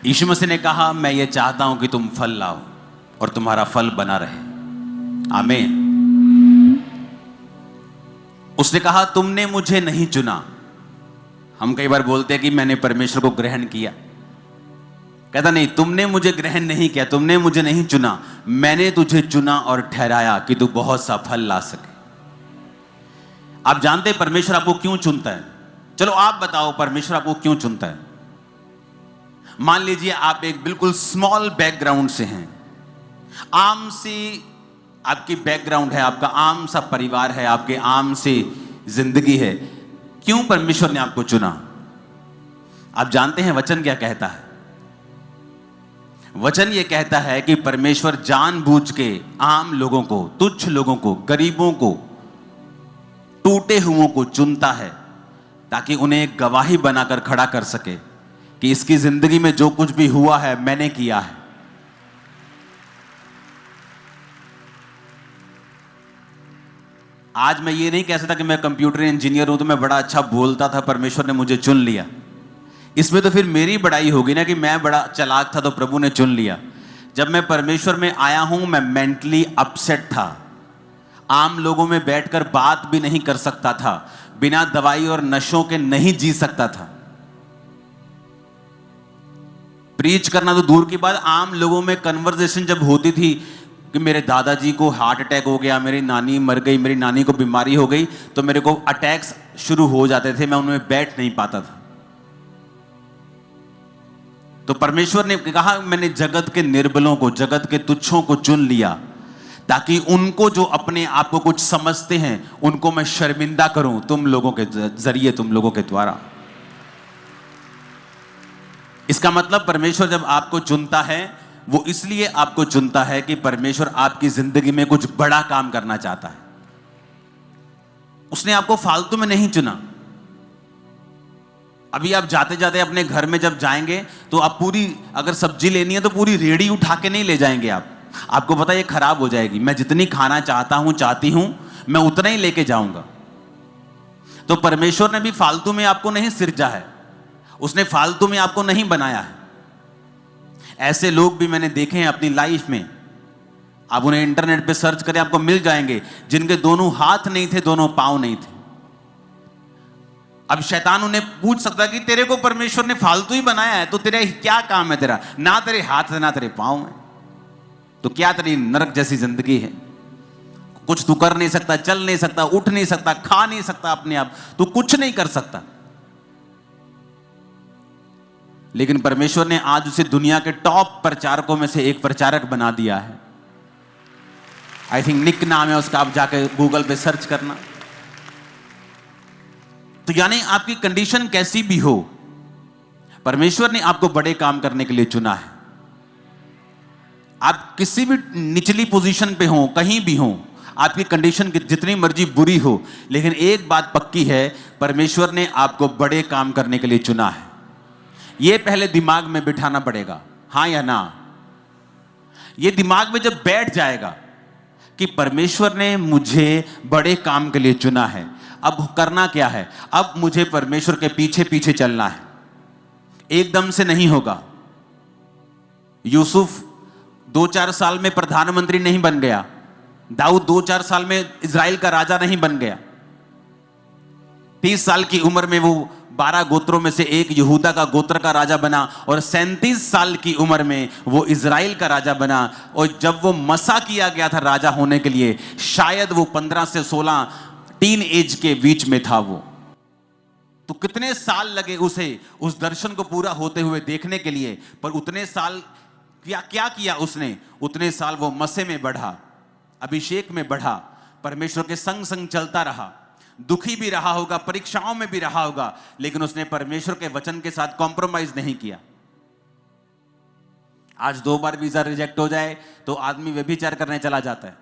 यीशु मसीह ने कहा, मैं ये चाहता हूं कि तुम फल लाओ और तुम्हारा फल बना रहे। आमीन। उसने कहा, तुमने मुझे नहीं चुना। हम कई बार बोलते हैं कि मैंने परमेश्वर को ग्रहण किया। कहता नहीं, तुमने मुझे ग्रहण नहीं किया, तुमने मुझे नहीं चुना, मैंने तुझे चुना और ठहराया कि तू बहुत सा फल ला सके। आप जानते हैं परमेश्वर आपको क्यों चुनता है? चलो आप बताओ, परमेश्वर आपको क्यों चुनता है? मान लीजिए आप एक बिल्कुल स्मॉल बैकग्राउंड से हैं, आम सी आपकी बैकग्राउंड है, आपका आम सा परिवार है, आपके आम सी जिंदगी है। क्यों परमेश्वर ने आपको चुना? आप जानते हैं वचन क्या कहता है? वचन ये कहता है कि परमेश्वर जानबूझ के आम लोगों को, तुच्छ लोगों को, गरीबों को, टूटे हुओं को चुनता है ताकि उन्हें एक गवाही बनाकर खड़ा कर सके कि इसकी जिंदगी में जो कुछ भी हुआ है मैंने किया है। आज मैं ये नहीं कह सकता कि मैं कंप्यूटर इंजीनियर हूं तो मैं बड़ा अच्छा बोलता था, परमेश्वर ने मुझे चुन लिया। इसमें तो फिर मेरी बड़ाई होगी ना कि मैं बड़ा चालाक था तो प्रभु ने चुन लिया। जब मैं परमेश्वर में आया हूं, मैं मेंटली अपसेट था, आम लोगों में बैठकर बात भी नहीं कर सकता था, बिना दवाई और नशों के नहीं जी सकता था। प्रीच करना तो दूर की बात, आम लोगों में कन्वर्सेशन जब होती थी कि मेरे दादाजी को हार्ट अटैक हो गया, मेरी नानी मर गई, मेरी नानी को बीमारी हो गई, तो मेरे को अटैक्स शुरू हो जाते थे, मैं उनमें बैठ नहीं पाता था। तो परमेश्वर ने कहा, मैंने जगत के निर्बलों को, जगत के तुच्छों को चुन लिया ताकि उनको जो अपने आप को कुछ समझते हैं उनको मैं शर्मिंदा करूं तुम लोगों के जरिए, तुम लोगों के द्वारा। इसका मतलब परमेश्वर जब आपको चुनता है वो इसलिए आपको चुनता है कि परमेश्वर आपकी जिंदगी में कुछ बड़ा काम करना चाहता है। उसने आपको फालतू में नहीं चुना। अभी आप जाते जाते अपने घर में जब जाएंगे तो आप पूरी, अगर सब्जी लेनी है तो पूरी रेडी उठा के नहीं ले जाएंगे आप। आपको पता है ये खराब हो जाएगी। मैं जितनी खाना चाहता हूं, चाहती हूं, मैं उतना ही लेके जाऊंगा। तो परमेश्वर ने भी फालतू में आपको नहीं सिरजा है, उसने फालतू में आपको नहीं बनाया है। ऐसे लोग भी मैंने देखे हैं अपनी लाइफ में, आप उन्हें इंटरनेट पे सर्च करें, आपको मिल जाएंगे, जिनके दोनों हाथ नहीं थे, दोनों पांव नहीं थे। अब शैतान उन्हें पूछ सकता है कि तेरे को परमेश्वर ने फालतू ही बनाया है, तो तेरा क्या काम है? तेरा ना तेरे हाथ है ना तेरे पांव है, तो क्या तेरी नरक जैसी जिंदगी है? कुछ तू कर नहीं सकता, चल नहीं सकता, उठ नहीं सकता, खा नहीं सकता अपने आप, तू कुछ नहीं कर सकता। लेकिन परमेश्वर ने आज उसे दुनिया के टॉप प्रचारकों में से एक प्रचारक बना दिया है। आई थिंक निक नाम है उसका, आप जाके गूगल पे सर्च करना। तो यानी आपकी कंडीशन कैसी भी हो, परमेश्वर ने आपको बड़े काम करने के लिए चुना है। आप किसी भी निचली पोजीशन पे हो, कहीं भी हो, आपकी कंडीशन जितनी मर्जी बुरी हो, लेकिन एक बात पक्की है, परमेश्वर ने आपको बड़े काम करने के लिए चुना है। यह पहले दिमाग में बिठाना पड़ेगा, हां या ना। यह दिमाग में जब बैठ जाएगा कि परमेश्वर ने मुझे बड़े काम के लिए चुना है, अब करना क्या है? अब मुझे परमेश्वर के पीछे पीछे चलना है। एकदम से नहीं होगा। यूसुफ 2-4 साल में प्रधानमंत्री नहीं बन गया, दाऊद 2-4 साल में इजराइल का राजा नहीं बन गया, 30 साल की उम्र में वो 12 गोत्रों में से एक यहूदा का गोत्र का राजा बना, और 37 साल की उम्र में वो इजराइल का राजा बना। और जब वो मसा किया गया था राजा होने के लिए, शायद वो 15 से 16 टीन एज के बीच में था वो। तो कितने साल लगे उसे उस दर्शन को पूरा होते हुए देखने के लिए, पर उतने साल क्या किया उसने? उतने साल वो मसे में बढ़ा, अभिषेक में बढ़ा, परमेश्वर के संग संग चलता रहा। दुखी भी रहा होगा, परीक्षाओं में भी रहा होगा, लेकिन उसने परमेश्वर के वचन के साथ कॉम्प्रोमाइज नहीं किया। आज 2 बार वीजा रिजेक्ट हो जाए तो आदमी व्यभिचार करने चला जाता है,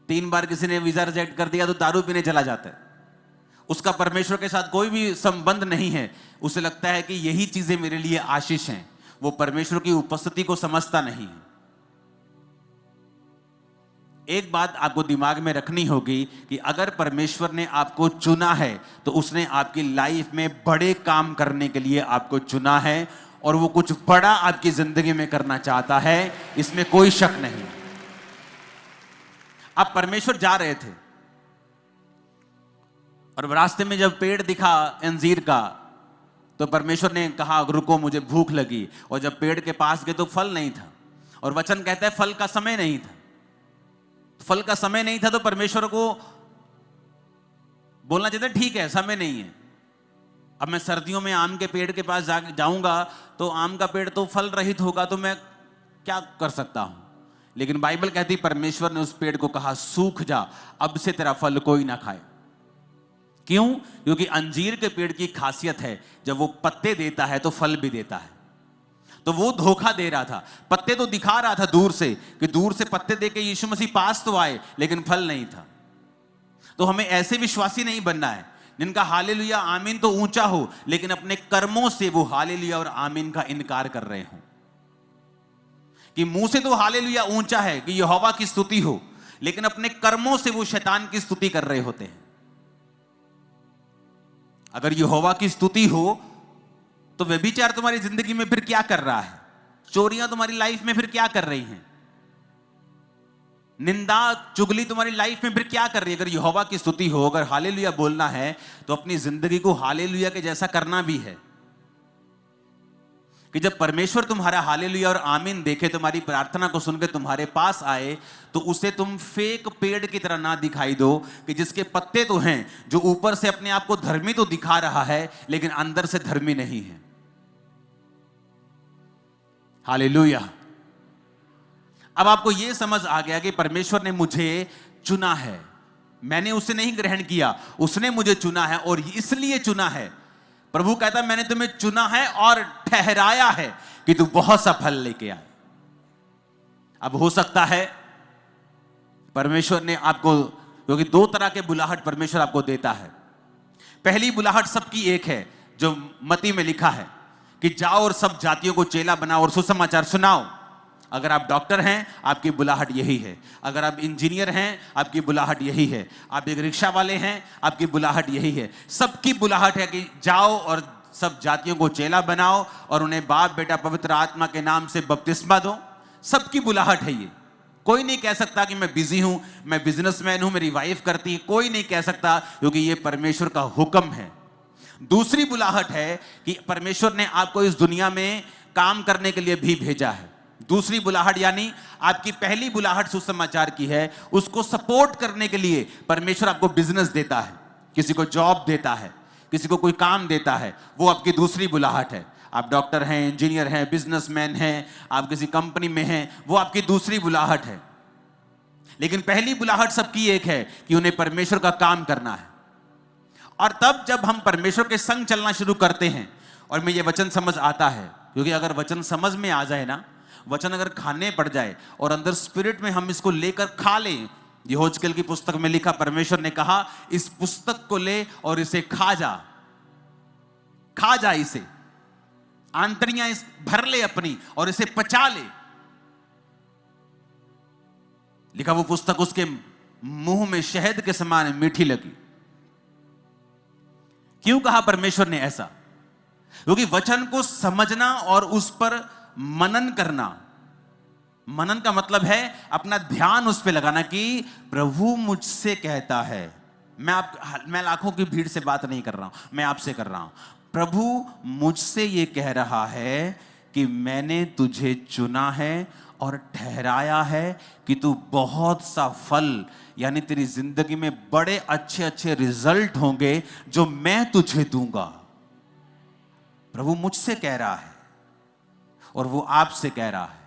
3 बार किसी ने वीजा रिजेक्ट कर दिया तो दारू पीने चला जाता है। उसका परमेश्वर के साथ कोई भी संबंध नहीं है। उसे लगता है कि यही चीजें मेरे लिए आशीष हैं। वो परमेश्वर की उपस्थिति को समझता नहीं है। एक बात आपको दिमाग में रखनी होगी कि अगर परमेश्वर ने आपको चुना है तो उसने आपकी लाइफ में बड़े काम करने के लिए आपको चुना है और वो कुछ बड़ा आपकी जिंदगी में करना चाहता है, इसमें कोई शक नहीं। अब परमेश्वर जा रहे थे और रास्ते में जब पेड़ दिखा अंजीर का तो परमेश्वर ने कहा रुको, मुझे भूख लगी। और जब पेड़ के पास गए तो फल नहीं था, और वचन कहता है फल का समय नहीं था। फल का समय नहीं था तो परमेश्वर को बोलना चाहिए ठीक है, समय नहीं है। अब मैं सर्दियों में आम के पेड़ के पास जाऊंगा तो आम का पेड़ तो फल रहित होगा, तो मैं क्या कर सकता हूं। लेकिन बाइबल कहती परमेश्वर ने उस पेड़ को कहा सूख जा, अब से तेरा फल कोई ना खाए। क्यों? क्योंकि अंजीर के पेड़ की खासियत है जब वो पत्ते देता है तो फल भी देता है। तो वो धोखा दे रहा था, पत्ते तो दिखा रहा था दूर से कि दूर से पत्ते देके यीशु मसीह पास तो आए, लेकिन फल नहीं था। तो हमें ऐसे विश्वासी नहीं बनना है जिनका हालेलुया आमीन तो ऊंचा हो लेकिन अपने कर्मों से वो हालेलुया और आमीन का इनकार कर रहे हो। कि मुंह से तो हालेलुया ऊंचा है कि यहोवा की स्तुति हो, लेकिन अपने कर्मों से वो शैतान की स्तुति कर रहे होते हैं। अगर यहोवा की स्तुति हो तो व्यभिचार तुम्हारी जिंदगी में फिर क्या कर रहा है? चोरियां तुम्हारी लाइफ में फिर क्या कर रही हैं? निंदा चुगली तुम्हारी लाइफ में फिर क्या कर रही है? अगर यहोवा की स्तुति हो, अगर हालेलुया बोलना है तो अपनी जिंदगी को हालेलुया के जैसा करना भी है। कि जब परमेश्वर तुम्हारा हालेलुया और आमीन देखे, तुम्हारी प्रार्थना को सुनकर तुम्हारे पास आए, तो उसे तुम फेक पेड़ की तरह ना दिखाई दो कि जिसके पत्ते तो हैं, जो ऊपर से अपने आप को धर्मी तो दिखा रहा है लेकिन अंदर से धर्मी नहीं है। हालेलुया। अब आपको यह समझ आ गया कि परमेश्वर ने मुझे चुना है, मैंने उसे नहीं ग्रहण किया, उसने मुझे चुना है और इसलिए चुना है। प्रभु कहता मैंने तुम्हें चुना है और ठहराया है कि तू बहुत सा फल लेके आए। अब हो सकता है परमेश्वर ने आपको, क्योंकि दो तरह के बुलाहट परमेश्वर आपको देता है। पहली बुलाहट सबकी एक है जो मत्ती में लिखा है कि जाओ और सब जातियों को चेला बनाओ और सुसमाचार सुनाओ। अगर आप डॉक्टर हैं आपकी बुलाहट यही है, अगर आप इंजीनियर हैं आपकी बुलाहट यही है, आप एक रिक्शा वाले हैं आपकी बुलाहट यही है। सबकी बुलाहट है कि जाओ और सब जातियों को चेला बनाओ और उन्हें बाप बेटा पवित्र आत्मा के नाम से बपतिस्मा दो। सबकी बुलाहट है ये। कोई नहीं कह सकता कि मैं बिजी हूं, मैं बिजनेसमैन हूं, मेरी वाइफ करती है, कोई नहीं कह सकता, क्योंकि ये परमेश्वर का हुक्म है। दूसरी बुलाहट है कि परमेश्वर ने आपको इस दुनिया में काम करने के लिए भी भेजा है। दूसरी बुलाहट यानी आपकी पहली बुलाहट सुसमाचार की है, उसको सपोर्ट करने के लिए परमेश्वर आपको बिजनेस देता है, किसी को जॉब देता है, किसी को कोई काम देता है, वो आपकी दूसरी बुलाहट है। आप डॉक्टर हैं, इंजीनियर हैं, बिजनेसमैन हैं, आप किसी कंपनी में हैं, वो आपकी दूसरी बुलाहट है। लेकिन पहली बुलाहट सबकी एक है कि उन्हें परमेश्वर का काम करना है। और तब जब हम परमेश्वर के संग चलना शुरू करते हैं, और में ये वचन समझ आता है, क्योंकि अगर वचन समझ में आ जाए ना, वचन अगर खाने पड़ जाए और अंदर स्पिरिट में हम इसको लेकर खा लें। यहोजकेल की पुस्तक में लिखा, परमेश्वर ने कहा इस पुस्तक को ले और इसे खा जा इसे, आंतड़ियां इस भर ले अपनी और इसे पचा ले। लिखा वो पुस्तक उसके मुंह में शहद के समान मीठी लगी। क्यों कहा परमेश्वर ने ऐसा? क्योंकि वचन को समझना और उस पर मनन करना, मनन का मतलब है अपना ध्यान उस पर लगाना कि प्रभु मुझसे कहता है। मैं लाखों की भीड़ से बात नहीं कर रहा हूं, मैं आपसे कर रहा हूं। प्रभु मुझसे ये कह रहा है कि मैंने तुझे चुना है और ठहराया है कि तू बहुत सा फल, यानी तेरी जिंदगी में बड़े अच्छे अच्छे रिजल्ट होंगे जो मैं तुझे दूंगा। प्रभु मुझसे कह रहा है और वो आपसे कह रहा है।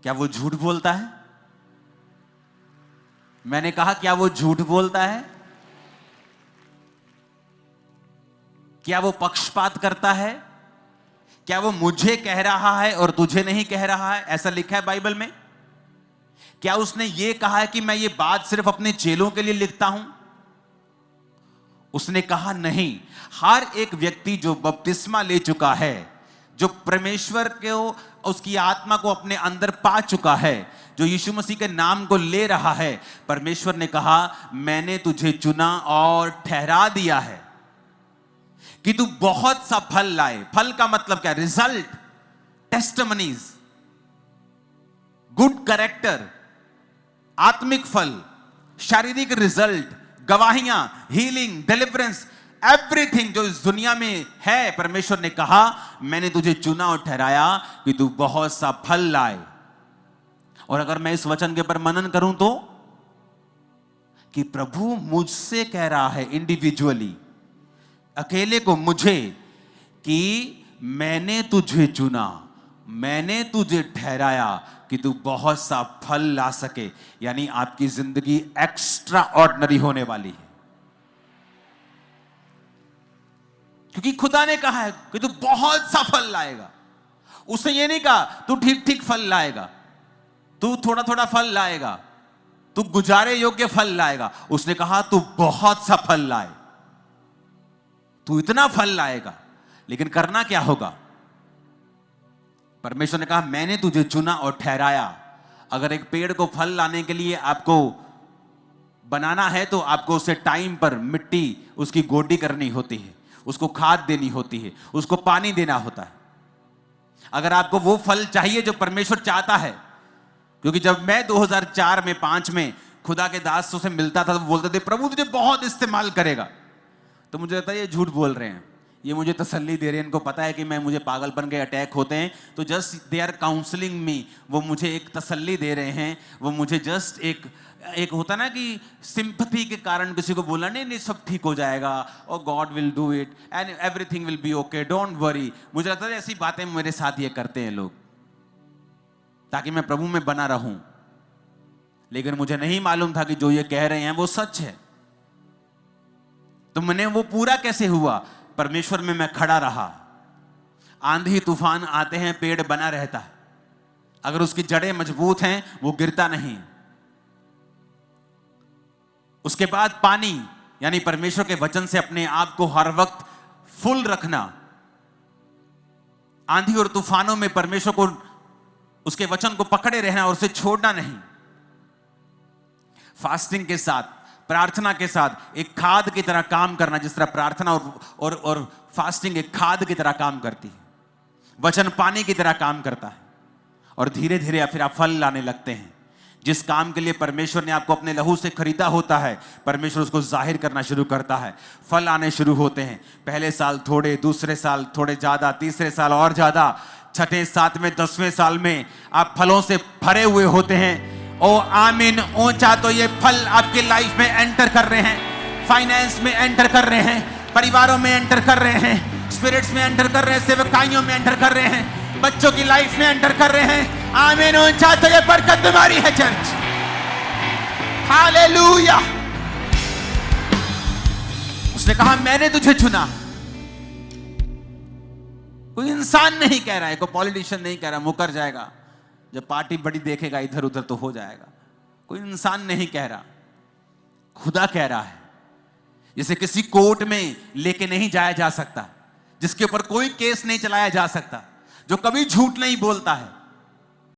क्या वो झूठ बोलता है? मैंने कहा क्या वो झूठ बोलता है? क्या वो पक्षपात करता है? क्या वो मुझे कह रहा है और तुझे नहीं कह रहा है? ऐसा लिखा है बाइबल में। क्या उसने ये कहा है कि मैं ये बात सिर्फ अपने चेलों के लिए लिखता हूं? उसने कहा नहीं, हर एक व्यक्ति जो बपतिस्मा ले चुका है, जो परमेश्वर को, उसकी आत्मा को अपने अंदर पा चुका है, जो यीशु मसीह के नाम को ले रहा है, परमेश्वर ने कहा मैंने तुझे चुना और ठहरा दिया है कि तू बहुत सा फल लाए। फल का मतलब क्या? रिजल्ट, टेस्टिमनीज, गुड कैरेक्टर, आत्मिक फल, शारीरिक रिजल्ट, गवाहियां, हीलिंग, डिलीवरेंस, एवरीथिंग जो इस दुनिया में है। परमेश्वर ने कहा मैंने तुझे चुना और ठहराया कि तू बहुत सा फल लाए। और अगर मैं इस वचन के ऊपर मनन करूं तो कि प्रभु मुझसे कह रहा है इंडिविजुअली, अकेले को मुझे, कि मैंने तुझे चुना, मैंने तुझे ठहराया कि तू बहुत सा फल ला सके। यानी आपकी जिंदगी एक्स्ट्रा ऑर्डिनरी होने वाली है, क्योंकि खुदा ने कहा है कि तू बहुत सा फल लाएगा। उसने ये नहीं कहा तू ठीक ठीक फल लाएगा, तू थोड़ा थोड़ा फल लाएगा, तू गुजारे योग्य फल लाएगा। उसने कहा तू बहुत सा फल लाए, तू इतना फल लाएगा। लेकिन करना क्या होगा? परमेश्वर ने कहा मैंने तुझे चुना और ठहराया। अगर एक पेड़ को फल लाने के लिए आपको बनाना है तो आपको उसे टाइम पर मिट्टी उसकी गोडी करनी होती है, उसको खाद देनी होती है, उसको पानी देना होता है। अगर आपको वो फल चाहिए जो परमेश्वर चाहता है, क्योंकि जब मैं 2004 में 5 में खुदा के दासों से मिलता था तो बोलते थे प्रभु तुझे बहुत इस्तेमाल करेगा, तो मुझे लगता है ये झूठ बोल रहे हैं, ये मुझे तसल्ली दे रहे हैं, इनको पता है कि मुझे पागलपन के अटैक होते हैं, तो जस्ट दे आर काउंसलिंग मी, वो मुझे एक तसल्ली दे रहे हैं, वो मुझे जस्ट एक होता ना कि सिंपथी के कारण किसी को बोला नहीं सब ठीक हो जाएगा और God will do it and everything will be okay, don't worry. मुझे लगता है ऐसी बातें मेरे साथ ये करते हैं लोग ताकि मैं प्रभु में बना रहूं, लेकिन मुझे नहीं मालूम था कि जो ये कह रहे हैं वो सच है। तो मैंने वो पूरा कैसे हुआ? परमेश्वर में मैं खड़ा रहा। आंधी तूफान आते हैं, पेड़ बना रहता है, अगर उसकी जड़ें मजबूत हैं वो गिरता नहीं। उसके बाद पानी, यानी परमेश्वर के वचन से अपने आप को हर वक्त फुल रखना। आंधी और तूफानों में परमेश्वर को, उसके वचन को पकड़े रहना और उसे छोड़ना नहीं। फास्टिंग के साथ, प्रार्थना के साथ एक खाद की तरह काम करना, जिस तरह प्रार्थना और फास्टिंग एक खाद की तरह काम करती है, वचन पानी की तरह काम करता है, और धीरे धीरे फिर आप फल लाने लगते हैं। जिस काम के लिए परमेश्वर ने आपको अपने लहू से खरीदा होता है, परमेश्वर उसको जाहिर करना शुरू करता है, फल आने शुरू होते हैं। पहले साल थोड़े, दूसरे साल थोड़े ज्यादा, तीसरे साल और ज्यादा, छठे, सातवें, 10वें साल में आप फलों से भरे हुए होते हैं। ओ आमीन, ऊंचा तो ये फल आपके लाइफ में एंटर कर रहे हैं, फाइनेंस में एंटर कर रहे हैं, परिवारों में एंटर कर रहे हैं, स्पिरिट्स में एंटर कर रहे हैं, सेवकाइयों में एंटर कर रहे हैं, बच्चों की लाइफ में एंटर कर रहे हैं। आमीन, ऊंचा तो ये बरकत तुम्हारी है चर्च। हालेलुया। उसने कहा मैंने तुझे चुना। कोई इंसान नहीं कह रहा है, कोई पॉलिटिशियन नहीं कह रहा मुकर जाएगा, जब पार्टी बड़ी देखेगा इधर उधर तो हो जाएगा। कोई इंसान नहीं कह रहा, खुदा कह रहा है। जैसे किसी कोर्ट में लेके नहीं जाया जा सकता, जिसके ऊपर कोई केस नहीं चलाया जा सकता, जो कभी झूठ नहीं बोलता है,